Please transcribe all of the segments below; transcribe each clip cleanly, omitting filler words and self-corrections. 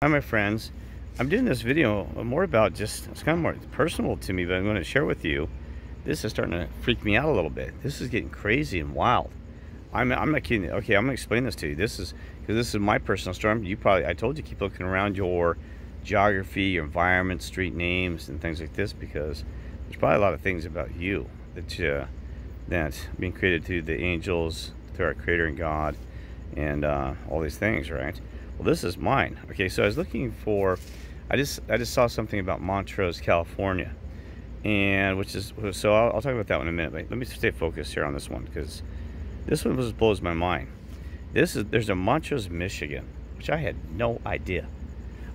Hi, my friends. I'm doing this video more about just, it's kind of more personal to me, but I'm going to share with you. This is starting to freak me out a little bit. This is getting crazy and wild. I'm not kidding. Okay, I'm going to explain this to you. This is, because this is my personal story. I told you, keep looking around your geography, your environment, street names, and things like this, because there's probably a lot of things about you that's being created through the angels, through our creator and God, and all these things, right? Well, this is mine. Okay, so I was looking for, I just saw something about Montrose, California, and which is, so I'll talk about that one in a minute. But let me stay focused here on this one, because this one just blows my mind. There's a Montrose, Michigan, which I had no idea.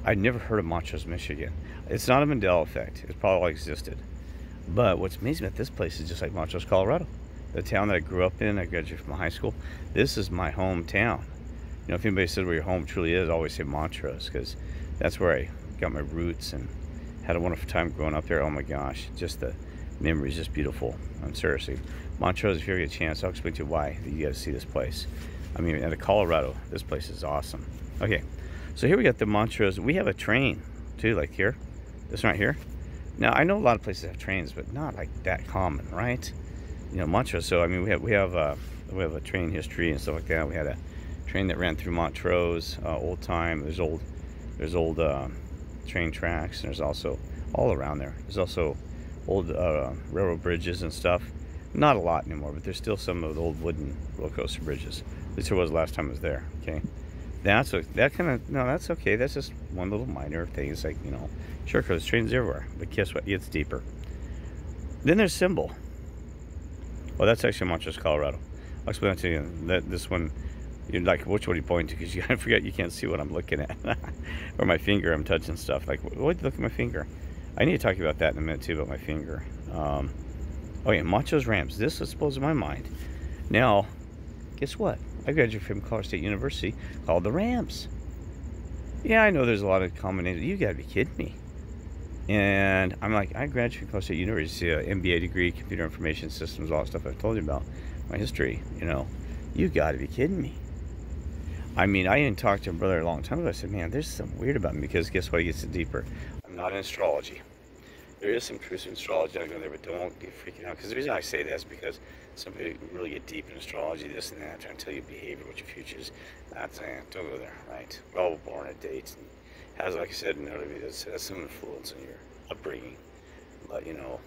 I'd never heard of Montrose, Michigan. It's not a Mandela effect. It's probably all existed. But what's amazing about this place is just like Montrose, Colorado, the town that I grew up in. I graduated from high school. This is my hometown. You know, if anybody says where your home truly is, I always say Montrose, because that's where I got my roots and had a wonderful time growing up there. Oh my gosh, just the memories, just beautiful. I'm seriously, Montrose, if you ever get a chance, I'll explain to you why you got to see this place. I mean, in Colorado, this place is awesome. Okay, so here we got the Montrose. We have a train too, like here, this right here. Now I know a lot of places have trains, but not like that common, right? You know, Montrose. So I mean, we have a train history and stuff like that. We had a train that ran through Montrose, old time. There's old train tracks, and there's also all around there. There's also old railroad bridges and stuff. Not a lot anymore, but there's still some of the old wooden roller coaster bridges. At least there was last time I was there. Okay, that's okay. That's just one little minor thing. It's like, you know, sure, because trains everywhere. But guess what? It's deeper. Then there's Symbol. Well, that's actually Montrose, Colorado. I'll explain that to you. This one. You're like, which one are you pointing to? Because I forget, you can't see what I'm looking at. Or my finger, I'm touching stuff. Like, what, look at my finger. I need to talk about that in a minute too, about my finger. Oh yeah, Montrose Rams. This was blows my mind. Now, guess what? I graduated from Colorado State University called the Rams. Yeah, I know there's a lot of combinations. You gotta be kidding me. And I'm like, I graduated from Colorado State University, MBA degree, computer information systems, all that stuff I've told you about, my history, you know. You gotta be kidding me. I mean, I didn't talk to a brother a long time ago. I said, man, there's something weird about me, because guess what? It gets deeper. I'm not in astrology. There is some truth in astrology. I go there, but don't get freaking out. Because the reason I say that is because somebody can really get deep in astrology, this and that, trying to tell you behavior, what your future is. That's, don't go there, right? We're all born at dates. And has, like I said in the earlier videos, has some influence on your upbringing. But, you know,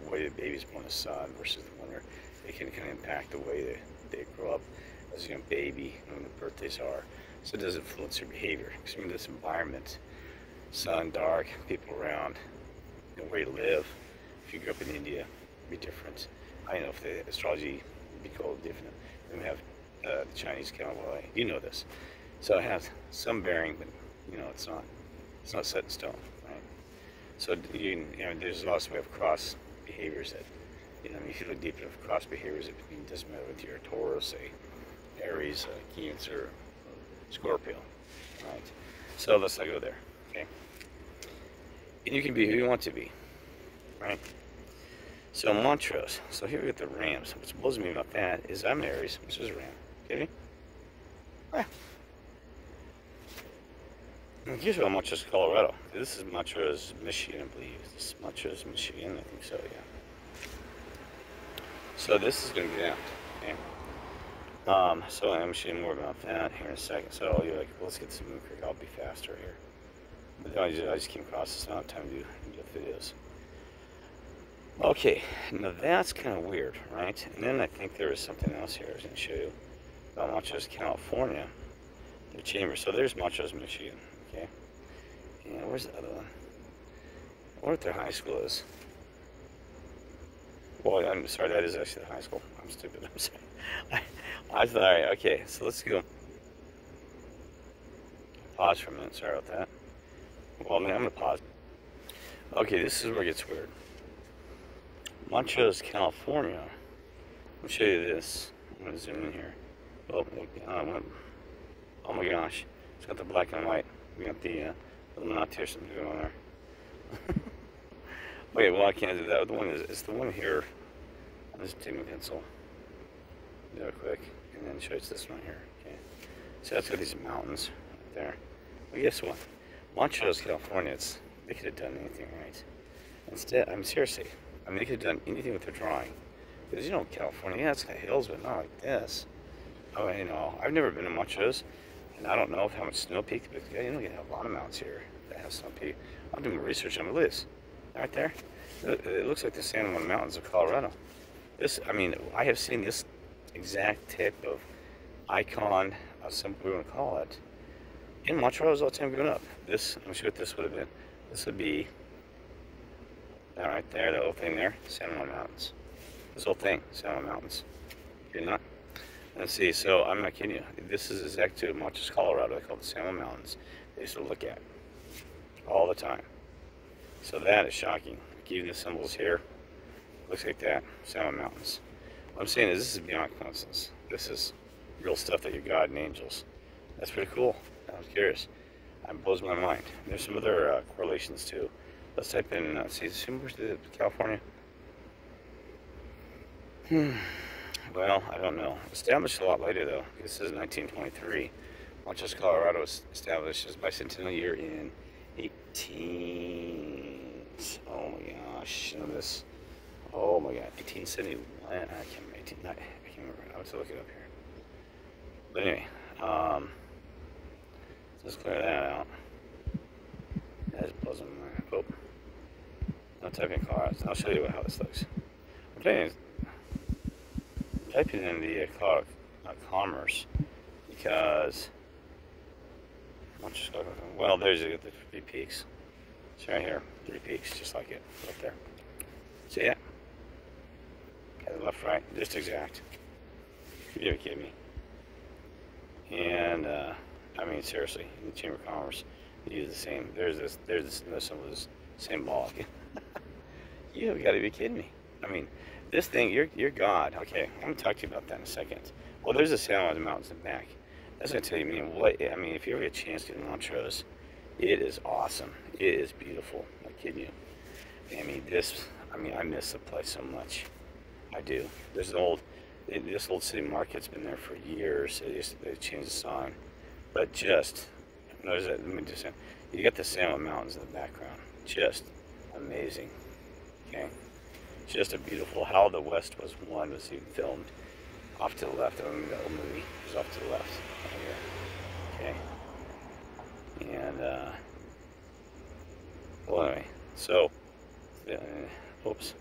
where the baby's born, the son versus the winter, it can kind of impact the way they grow up as a young baby, when the birthdays are. So it does influence your behavior. Because I mean, this environment, sun, dark, people around, you know, where you live. If you grew up in India, it'd be different. I don't know if the astrology would be called different. Then we have the Chinese calendar. You know this. So it has some bearing, but you know, it's not set in stone, right? So you know, there's also we have cross behaviors that, you know, I mean, if you look deep enough cross behaviors, it doesn't matter with your Taurus, say Aries, Cancer, or Scorpio, right? So let's not go there, okay? And you can be who you want to be, right? So Montrose. So here we get the Rams. What blows me about that is I'm an Aries, which is a Ram. Okay? Ah. And here's what Montrose, Colorado. This is Montrose, Michigan, I believe. This is Montrose, Michigan. I think so, yeah. So this is going to get out, okay? So I'm shooting more about that here in a second. So you're like, well, let's get some Moon Creek. I'll be faster here. But I just came across this, not time to do videos. Okay, now that's kind of weird, right? And then I think there is something else here I was going to show you about Montrose, California, the chamber. So there's Montrose, Michigan, okay? And where's the other one? I wonder what their high school is. Well, I'm sorry, that is actually the high school. I'm stupid, I'm sorry. I thought, all right, okay, so let's go. Pause for a minute, sorry about that. Well, I mean, I'm going to pause. Okay, this is where it gets weird. Montrose, California. I'll show you this. I'm going to zoom in here. Oh my gosh. It's got the black and white. We got the Illuminati or something going on there. Wait, well, I can't do that. It's the one here. I'll just take my pencil. Do it quick. And then show you this one here. Okay. So that's got these mountains right there. Well, guess what? Montrose, California, they could have done anything right. Instead, seriously, they could have done anything with their drawing. Because, California, yeah, it's got hills, but not like this. I've never been to Montrose, and I don't know how much snow peak, but you have a lot of mountains here that have snow peak. I'm doing research on this. Right there. It looks like the San Juan Mountains of Colorado. I have seen this exact type of icon, some we want to call it, in Montrose all the time growing up. Let me see what this would have been. This would be that right there, that little thing there, San Juan Mountains. This whole thing, San Juan Mountains. You're not. Let's see, so I'm not kidding you. This is exactly Montrose, Colorado. They call it the San Juan Mountains. They used to look at all the time. So that is shocking. Even the symbols here, looks like that, San Juan Mountains. What I'm saying is this is beyond coincidence. This is real stuff that your God and angels. That's pretty cool. I was curious. It blows my mind. There's some other correlations too. Let's type in, see, where's California? Well, I don't know. Established a lot later though. This is 1923. Montrose, Colorado was established as bicentennial year in 18. Oh my gosh, this. Oh my god, 1871. I can't remember. I have to look it up here. But anyway, let's clear that out. That's buzzing my. Oh, I'll type in Colorado. I'll show you how this looks. I'm typing in the commerce because well, there's the 3 peaks. It's right here, 3 peaks, just like it, right there. See it? Okay, left, right, just exact. You're kidding me. And seriously, in the Chamber of Commerce, they use the same. There's some of this symbolic. You got to be kidding me. This thing, you're God. Okay, I'm gonna talk to you about that in a second. Well, there's the San Juan Mountains in the back. That's gonna tell you, if you ever get a chance to get to Montrose, it is awesome. It is beautiful. I'm not kidding you. I miss the place so much. I do. This old city market's been there for years. They changed the sign, but notice that. Let me just say, you got the San Juan Mountains in the background. Just amazing. Okay. Just a beautiful. How the West Was Won was even filmed off to the left. The old movie was off to the left right here. Okay. And well, anyway, so oops.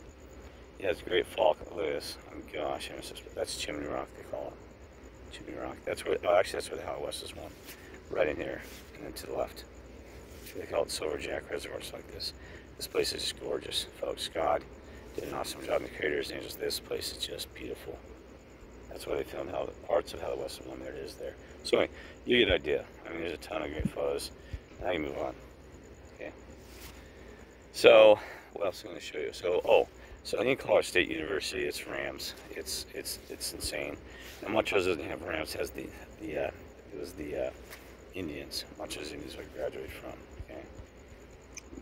Yeah, it's a great fall. Look at this. Oh gosh, that's Chimney Rock. They call it Chimney Rock. That's where. Oh, actually, that's where the How West Was Won. Right in here, and then to the left. They call it Silver Jack Reservoir. It's like this. This place is just gorgeous, folks. God did an awesome job in the creators, and this place is just beautiful. That's why they filmed parts of How the West Was Won. There it is there. So anyway, you get an idea. There's a ton of great photos. Now you move on. Okay. So what else am I going to show you? So in Colorado State University, it's Rams. It's insane. Now Montrose doesn't have Rams. It has the Indians. Montrose Indians I graduated from. Okay.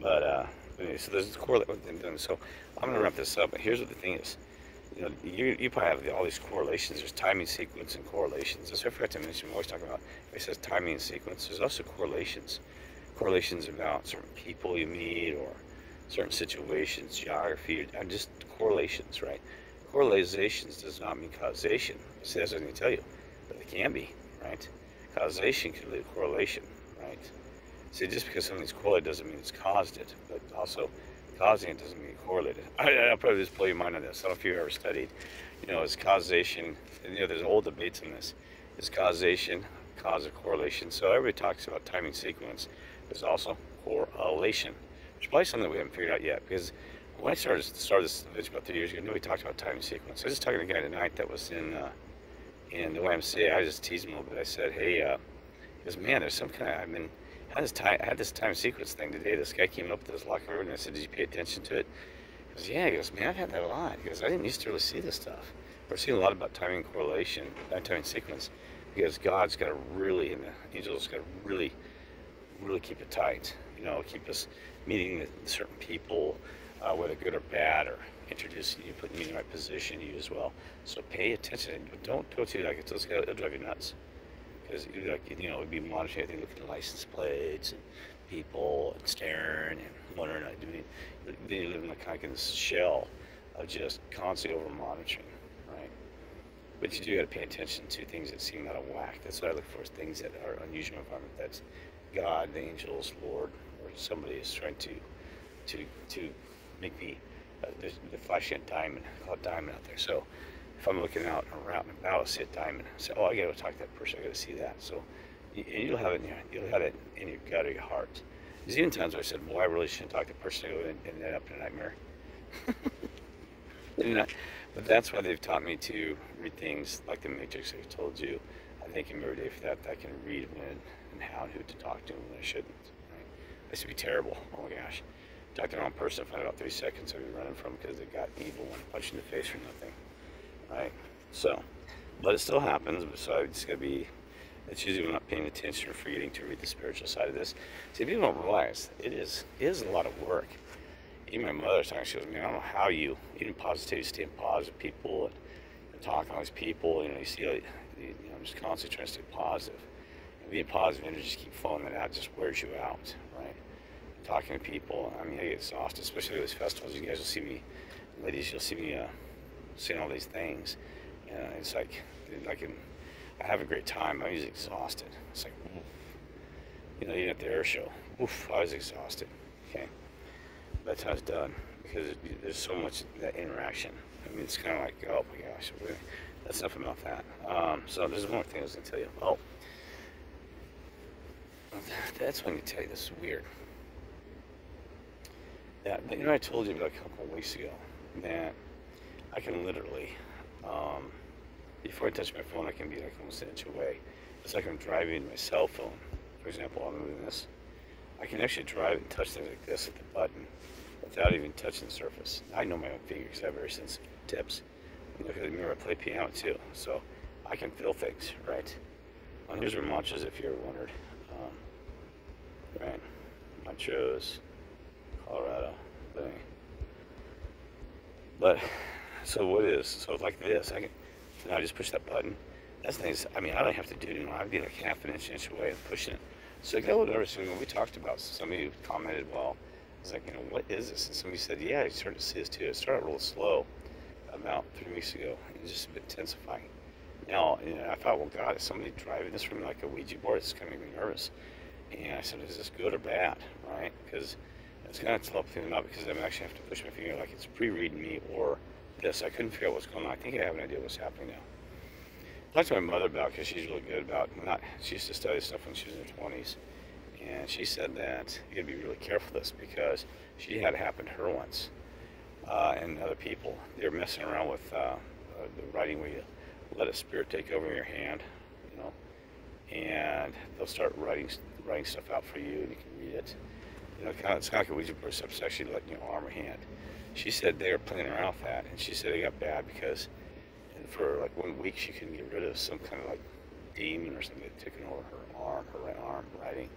But anyway, so there's a correlate with them. So I'm going to wrap this up. But here's what the thing is. You probably have all these correlations. There's timing, sequence, and correlations. That's what I forgot to mention. We always talk about. It says timing and sequence. There's also correlations. Correlations about certain people you meet or certain situations, geography, and just correlations, right? Correlations does not mean causation. See, that's what I'm going to tell you, but it can be, right? Causation can lead to correlation, right? See, just because something's correlated doesn't mean it's caused it, but also causing it doesn't mean it correlated. I'll probably just blow your mind on this. I don't know if you've ever studied, is causation, there's old debates on this. Is causation cause or correlation? So everybody talks about timing sequence. There's also correlation. It's probably something that we haven't figured out yet, because when I started this video about 3 years ago, nobody talked about timing sequence. I was just talking to a guy tonight that was in the YMCA. I just teased him a little bit. I said, hey, he goes, man, there's some kind of, I had this time sequence thing today. This guy came up with this locker room, and I said, did you pay attention to it? He goes, yeah. He goes, man, I've had that a lot. He goes, I didn't used to really see this stuff. We're seeing a lot about timing correlation, not timing sequence, because God's got to really, and the angels got to really, really keep it tight. Keep us meeting certain people, whether good or bad, or introducing you, putting you in the right position, you as well. So pay attention. Don't go to it'll drive you nuts. Because it'd be monitoring everything, looking at license plates, and people and staring and wondering, then you live in kind of in this shell of just constantly over monitoring, right? But you do got to pay attention to things that seem out of whack. That's what I look for, is things that are unusual environment. That's God, the angels, Lord, or somebody is trying to make me the flashing diamond. I call it diamond out there. So if I'm looking out around and about, I see a diamond. I say, oh, I got to talk to that person. I got to see that. So and you'll have it in your gut or your heart. There's even times where I said, well, I really shouldn't talk to the person and end up in a nightmare. But that's why they've taught me to read things like the Matrix. I told you, I thank him every day for that. I can read when and how and who to talk to and when I shouldn't. Right? I used to be terrible. Oh my gosh. Talk to the wrong person, find about 3 seconds I'd be running from because they got evil and punched in the face for nothing. Right? So, but it still happens. So I just gotta be. It's usually when I'm not paying attention or forgetting to read the spiritual side of this. See, people don't realize it is a lot of work. Even my mother was talking, she goes, man, I don't know how you, even positivity, staying positive people and talking to all these people, you see, I'm just constantly trying to stay positive. And being positive and just keep flowing that out just wears you out, right? And talking to people, I mean, I get exhausted, especially at these festivals. You guys will see me, ladies, you'll see me saying all these things. And it's like I have a great time. I'm usually exhausted. It's like, even at the air show, I was exhausted. Okay. That's how it's done, because there's so much that interaction. I mean, it's kind of like, oh my gosh, really? That's enough about that. So there's one more thing I was going to tell you. Oh, that's when you tell you, this is weird. Yeah, I told you about a couple of weeks ago that I can literally, before I touch my phone, I can be like almost an inch away. It's like I'm driving my cell phone. For example, I'm moving this. I can actually drive and touch things like this at the button without even touching the surface. I know my own fingers have very sensitive tips. Look at the mirror, I play piano too, so I can feel things, right? Well, here's where Montrose, if you ever wondered. Right, Montrose, Colorado. But so what is? So like this, I just push that button. That's things. I mean, I don't have to do it anymore. I'd be like half an inch away and pushing it. So I got a little nervous when we talked about. Somebody commented, well, I was like, what is this? And somebody said, yeah, I started to see this too. It started real slow about 3 weeks ago. It was just a bit intensifying. Now, I thought, well, God, is somebody driving this from like a Ouija board? It's kind of making me nervous. And I said, is this good or bad, right? Because it's kind of slow thing out because I'm actually have to push my finger like it's pre-reading me or this. I couldn't figure out what's going on. I think I have an idea what's happening now. I talked to my mother about, because she's really good about she used to study stuff when she was in her 20s. And she said that you gotta be really careful with this because she had it happen to her once. And other people, they're messing around with the writing where you let a spirit take over your hand, and they'll start writing stuff out for you and you can read it. It's kind of like a Ouija board, except it's actually letting you arm or hand. She said they were playing around with that, and she said it got bad because for like 1 week she couldn't get rid of some kind of like demon or something that taken over her right arm writing.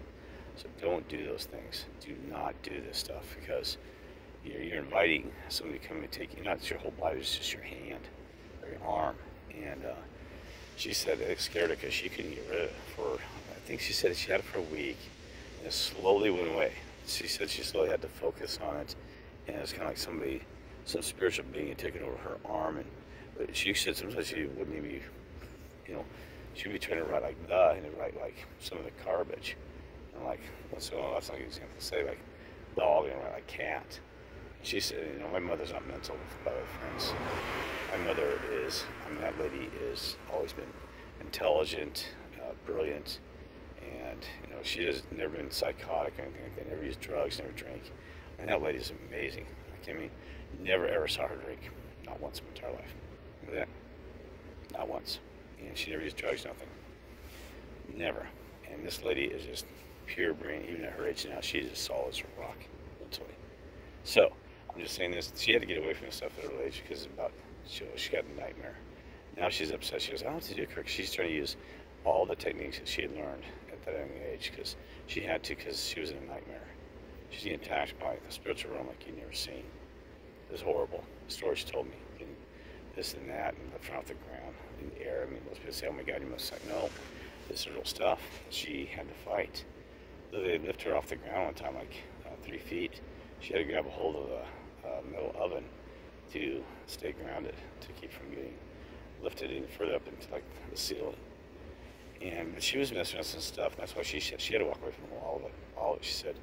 So don't do those things. Do not do this stuff because you're inviting somebody to come and take you. Not your whole body, it's just your hand or your arm. And she said it scared her because she couldn't get rid of it I think she said she had it for a week and it slowly went away. She said she slowly had to focus on it, and it's kind of like some spiritual being had taken over her arm. But she said sometimes she wouldn't even, she'd be trying to write like the, and write like some of the garbage. And like, so that's like an example. Say like dog and write like cat. She said, my mother's not mental, by the way, friends. My mother is, that lady is always been intelligent, brilliant, and, she has never been psychotic or anything like that, never used drugs, never drank. And that lady is amazing. Never ever saw her drink, not once in my entire life. Look at that. Not once. And she never used drugs, nothing. Never. And this lady is just pure brain, even at her age now, she's as solid as a rock, mentally. So, I'm just saying this, she had to get away from this stuff at her age because she got a nightmare. Now she's upset. She goes, I don't have to do it correct. She's trying to use all the techniques that she had learned at that young age because she had to, because she was in a nightmare. She's getting attacked by the spiritual realm like you've never seen. It was horrible. The story she told me. And this and that, and left her off the ground, in the air. Most people say, oh my God, you must say, no, this is real stuff. She had to fight. they lift her off the ground one time, like 3 feet. She had to grab a hold of a metal oven to stay grounded, to keep from getting lifted any further up into like the ceiling. And but she was messing with some stuff. And that's why she had to walk away from all of it. All of it. She said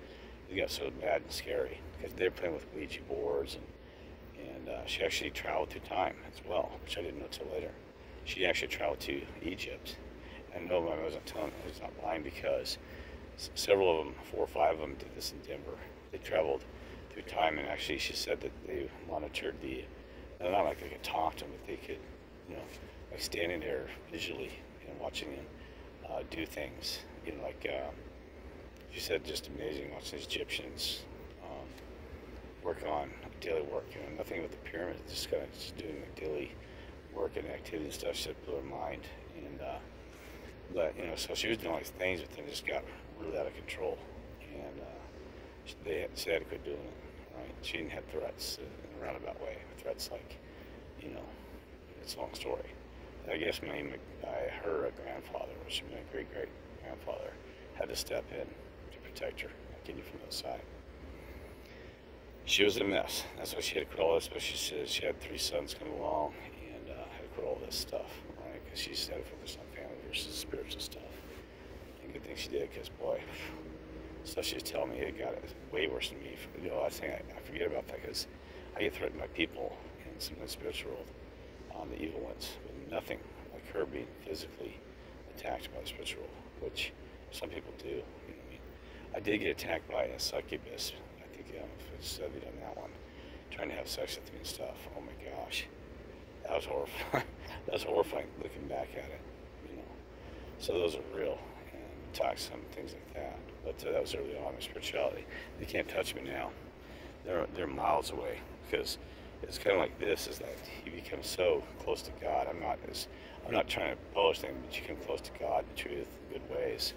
it got so bad and scary because they were playing with Ouija boards, and she actually traveled through time as well, which I didn't know till later. She actually traveled to Egypt, and no, I wasn't telling. I was not lying because several of them, 4 or 5 of them, did this in Denver. They traveled through time, and actually, she said that they monitored the. Not like they could talk to them, but they could, like standing there visually and watching them do things. Like she said, just amazing watching these Egyptians work on daily work. Nothing with the pyramid, just kind of just doing like daily work and activity and stuff. She said blew her mind, and but so she was doing all these things, but then it just got really out of control, and she had to quit doing it. Right? She didn't have threats in a roundabout way. Threats like, it's a long story. I guess her grandfather, which my great great grandfather, had to step in to protect her, getting from the side. She was a mess. That's why she had to quit all this. But she said she had 3 sons come along and had to quit all this stuff, right? Because she had to focus on family versus spiritual stuff. And good thing she did, because boy, stuff she was telling me, it got way worse than me. I think I forget about that because I get threatened by people in some of the spiritual world, the evil ones, with nothing like her being physically attacked by the spiritual world, which some people do. I did get attacked by a succubus. I think if it's studied on that one, trying to have sex with me and stuff. Oh my gosh, that was horrifying. That was horrifying looking back at it. So those are real, and talks some things like that. But that was early on in spirituality. They can't touch me now. They're miles away, because it's kind of like this: is that you become so close to God. I'm not trying to polish things, but you come close to God, the truth, the good ways.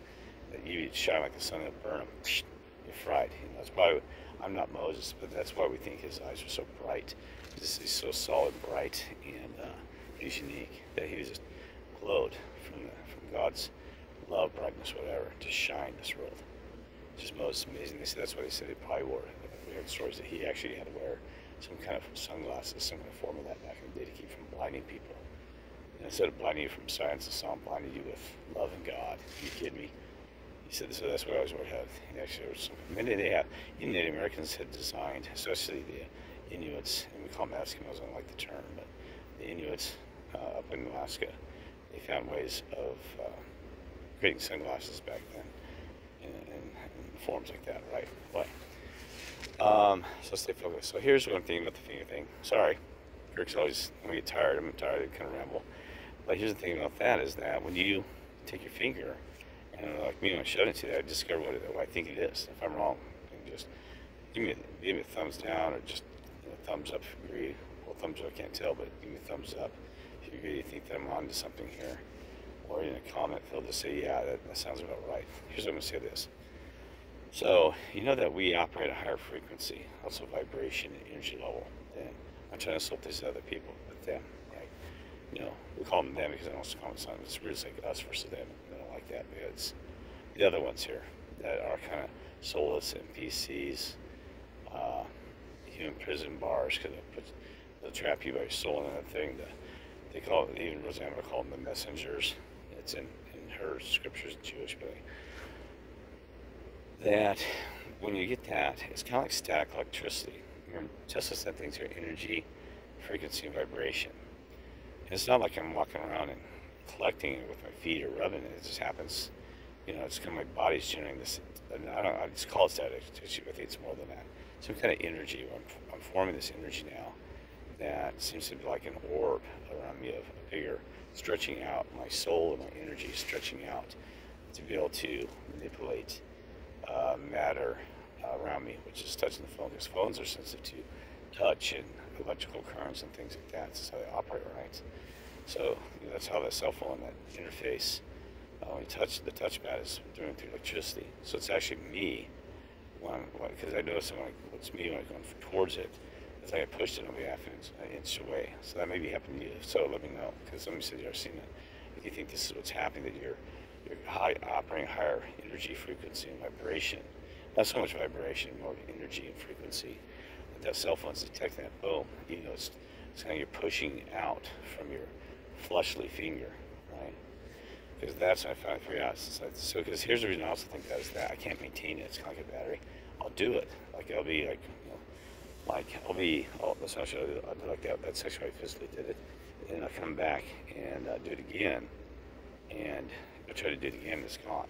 That you shine like the sun and burn them. You're fried. That's why I'm not Moses, but that's why we think his eyes are so bright. He's so solid, bright, and he's unique. That he just glowed from God's love, brightness, whatever, to shine this world. Just most amazing. That's why they said he probably wore. We heard stories that he actually had to wear some kind of sunglasses, some kind of form of that back in the day to keep from blinding people. And instead of blinding you from science and song, blinded you with love and God. Are you kidding me? He said, so that's what I always would have. Actually, there was many even Native Americans had designed, especially the Inuits, and we call them Eskimos, I don't like the term, but the Inuits up in Alaska, they found ways of creating sunglasses back then in forms like that, right? Boy. So stay focused. So here's what I'm thinking about the finger thing. Sorry, Kirk's always, when I get tired, I'm tired, I kind of ramble. But here's the thing about that is that when you take your finger, and like me, when I showed it to you, I discovered what I think it is. If I'm wrong, then just give me a thumbs down, or just thumbs up if you agree. Well, thumbs up I can't tell, but give me a thumbs up if you agree. You think that I'm onto something here, or in a comment field, just say, yeah, that sounds about right. Here's what I'm gonna say this. So you know that we operate at a higher frequency, also vibration and energy level. And I'm trying to insult these other people, but them, right? We call them them because I don't call them something. It's really like us versus them. Like that, because the other ones here that are kind of soulless NPCs, human prison bars, because they'll trap you by your soul in that thing. They call it, even Rosanna would call them the messengers. It's in her scriptures, Jewish, but that when you get that, it's kind of like static electricity. Remember, Tesla said things are energy, frequency, and vibration. And it's not like I'm walking around and collecting it with my feet or rubbing it. It just happens, it's kind of my body's generating this. I just call it static. I think it's more than that. Some kind of energy. I'm forming this energy now that seems to be like an orb around me of a bigger stretching out. My soul and my energy stretching out to be able to manipulate matter around me, which is touching the phone, because phones are sensitive to touch and electrical currents and things like that. That's how they operate, right? So that's how that cell phone, that interface, when you touch the touchpad, is doing through electricity. So it's actually me, because I notice it's me when I'm going towards it. It's like I pushed it on behalf an inch away. So that may be happening to you. So let me know, because somebody said you've seen it. If you think this is what's happening, that you're you're operating higher energy, frequency, and vibration. Not so much vibration, more energy and frequency. But that cell phone's detecting that, boom, it's kind of you're pushing out from your fleshly finger, right? Because that's what I finally figured out. So, because here's the reason I also think that is that I can't maintain it. It's kind of like a battery. I'll do it. Like, I'll be like, that's not sure. I'll do like that. That's actually how I physically did it. And I'll come back and do it again. And I'll try to do it again, it's gone.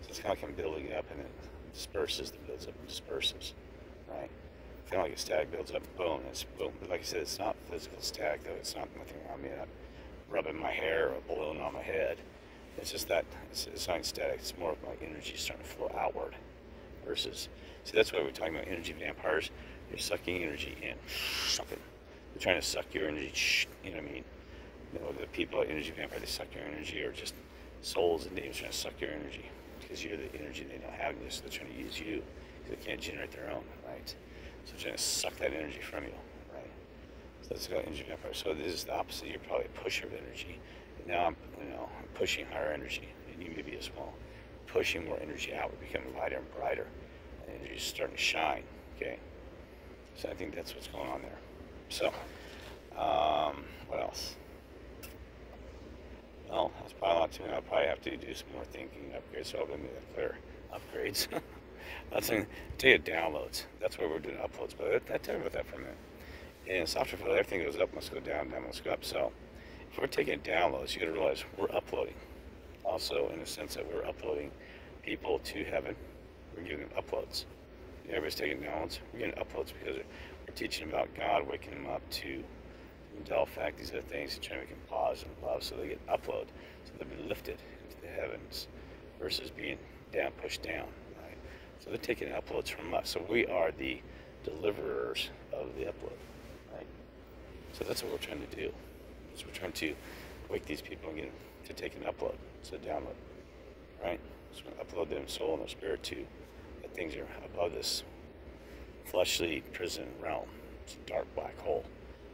So it's kind of like I'm building it up and it disperses, it builds up and disperses, right? Kind of like a static builds up, boom, it's boom. But like I said, it's not physical static, though. It's not nothing around me. I'm not rubbing my hair or a balloon on my head. It's just that it's not static. It's more of my energy starting to flow outward versus. See, that's why we're talking about energy vampires. You're sucking energy in, sucking. They're trying to suck your energy. You know what I mean? You know, the people at energy vampire, they suck your energy, or just souls and demons trying to suck your energy because you're the energy they don't have. So they're trying to use you because they can't generate their own, right? So they're trying to suck that energy from you, right? So that's called energy vampire. So this is the opposite. You're probably a pusher of energy. And now I'm pushing higher energy, and you may be as well. Pushing more energy out, we're becoming lighter and brighter. And energy is starting to shine. Okay. So I think that's what's going on there. So, what else? Well, that's probably a lot too many. I'll probably have to do some more thinking upgrades, so I'll make that clear. Upgrades. That's in, tell you downloads. That's where we're doing uploads. But I tell you about that for a minute. In software field, everything goes up, must go down, down must go up. So if we're taking downloads, you got to realize we're uploading. Also, in the sense that we're uploading people to heaven, we're giving them uploads. Everybody's taking downloads. We're getting uploads because we're teaching about God, waking them up to mental fact, these other things, and trying to make them pause and love, so they get upload, so they'll be lifted into the heavens, versus being down, pushed down. Right? So they're taking uploads from us. So we are the deliverers of the upload. Right? So that's what we're trying to do. So we're trying to wake these people and get them to take an upload, so download. Right? So we're going to upload their soul and their spirit to that things are above this fleshly prison realm. It's a dark black hole.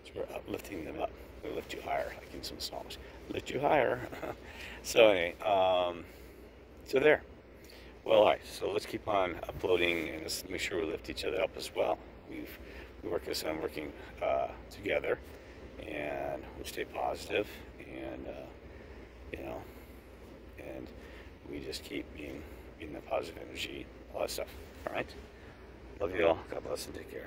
So we're uplifting them up. We lift you higher, like in some songs. Lift you higher. So anyway, so there. Well, all right. So let's keep on uploading and let's make sure we lift each other up as well. We work this on working together, and we stay positive, and and we just keep being the positive energy, all that stuff. All right. Love you all. God bless and take care.